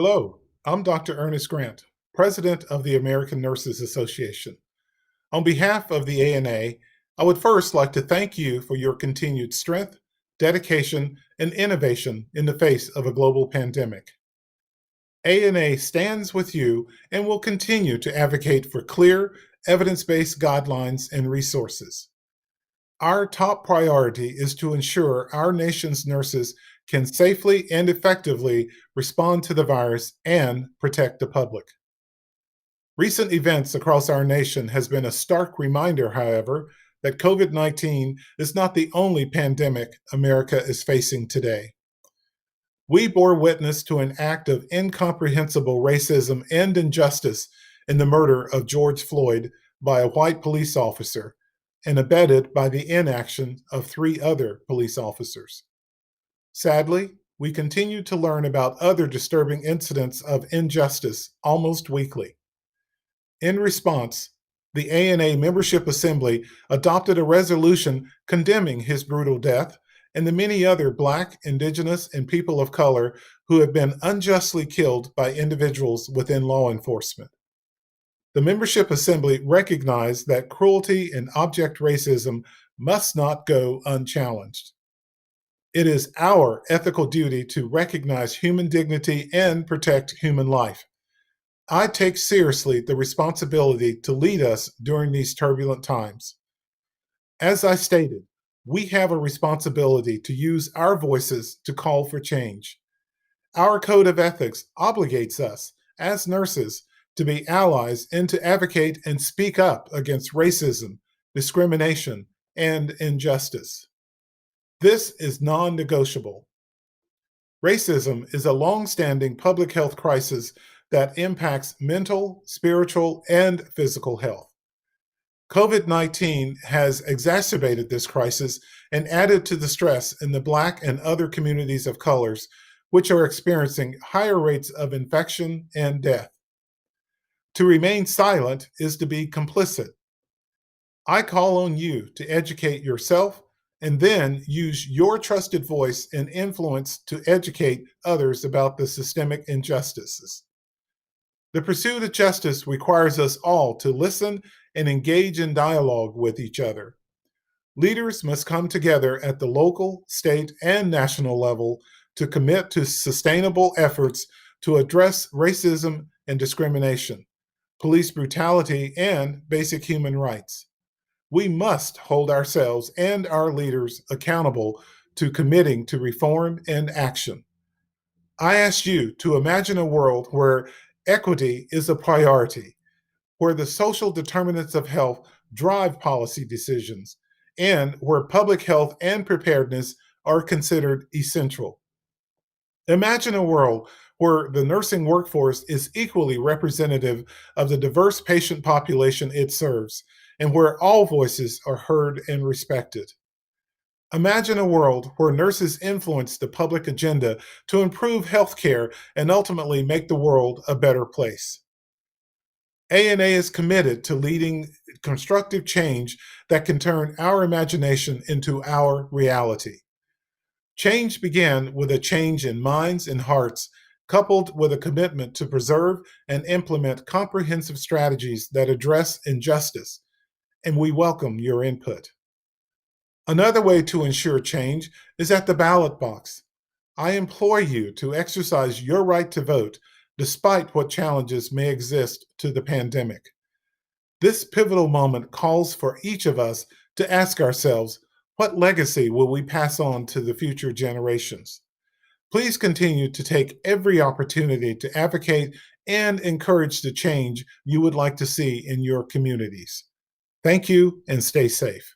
Hello, I'm Dr. Ernest Grant, President of the American Nurses Association. On behalf of the ANA, I would first like to thank you for your continued strength, dedication, and innovation in the face of a global pandemic. ANA stands with you and will continue to advocate for clear, evidence-based guidelines and resources. Our top priority is to ensure our nation's nurses can safely and effectively respond to the virus and protect the public. Recent events across our nation has been a stark reminder, however, that COVID-19 is not the only pandemic America is facing today. We bore witness to an act of incomprehensible racism and injustice in the murder of George Floyd by a white police officer and abetted by the inaction of 3 other police officers. Sadly, we continue to learn about other disturbing incidents of injustice almost weekly. In response, the ANA Membership Assembly adopted a resolution condemning his brutal death and the many other Black, Indigenous, and people of color who have been unjustly killed by individuals within law enforcement. The Membership Assembly recognized that cruelty and abject racism must not go unchallenged. It is our ethical duty to recognize human dignity and protect human life. I take seriously the responsibility to lead us during these turbulent times. As I stated, we have a responsibility to use our voices to call for change. Our code of ethics obligates us, as nurses, to be allies and to advocate and speak up against racism, discrimination, and injustice. This is non-negotiable. Racism is a long-standing public health crisis that impacts mental, spiritual, and physical health. COVID-19 has exacerbated this crisis and added to the stress in the Black and other communities of colors, which are experiencing higher rates of infection and death. To remain silent is to be complicit. I call on you to educate yourself and then use your trusted voice and influence to educate others about the systemic injustices. The pursuit of justice requires us all to listen and engage in dialogue with each other. Leaders must come together at the local, state, and national level to commit to sustainable efforts to address racism and discrimination, police brutality, and basic human rights. We must hold ourselves and our leaders accountable to committing to reform and action. I ask you to imagine a world where equity is a priority, where the social determinants of health drive policy decisions, and where public health and preparedness are considered essential. Imagine a world where the nursing workforce is equally representative of the diverse patient population it serves, and where all voices are heard and respected. Imagine a world where nurses influence the public agenda to improve healthcare and ultimately make the world a better place. ANA is committed to leading constructive change that can turn our imagination into our reality. Change began with a change in minds and hearts, coupled with a commitment to preserve and implement comprehensive strategies that address injustice, and we welcome your input. Another way to ensure change is at the ballot box. I implore you to exercise your right to vote despite what challenges may exist to the pandemic. This pivotal moment calls for each of us to ask ourselves, what legacy will we pass on to the future generations? Please continue to take every opportunity to advocate and encourage the change you would like to see in your communities. Thank you and stay safe.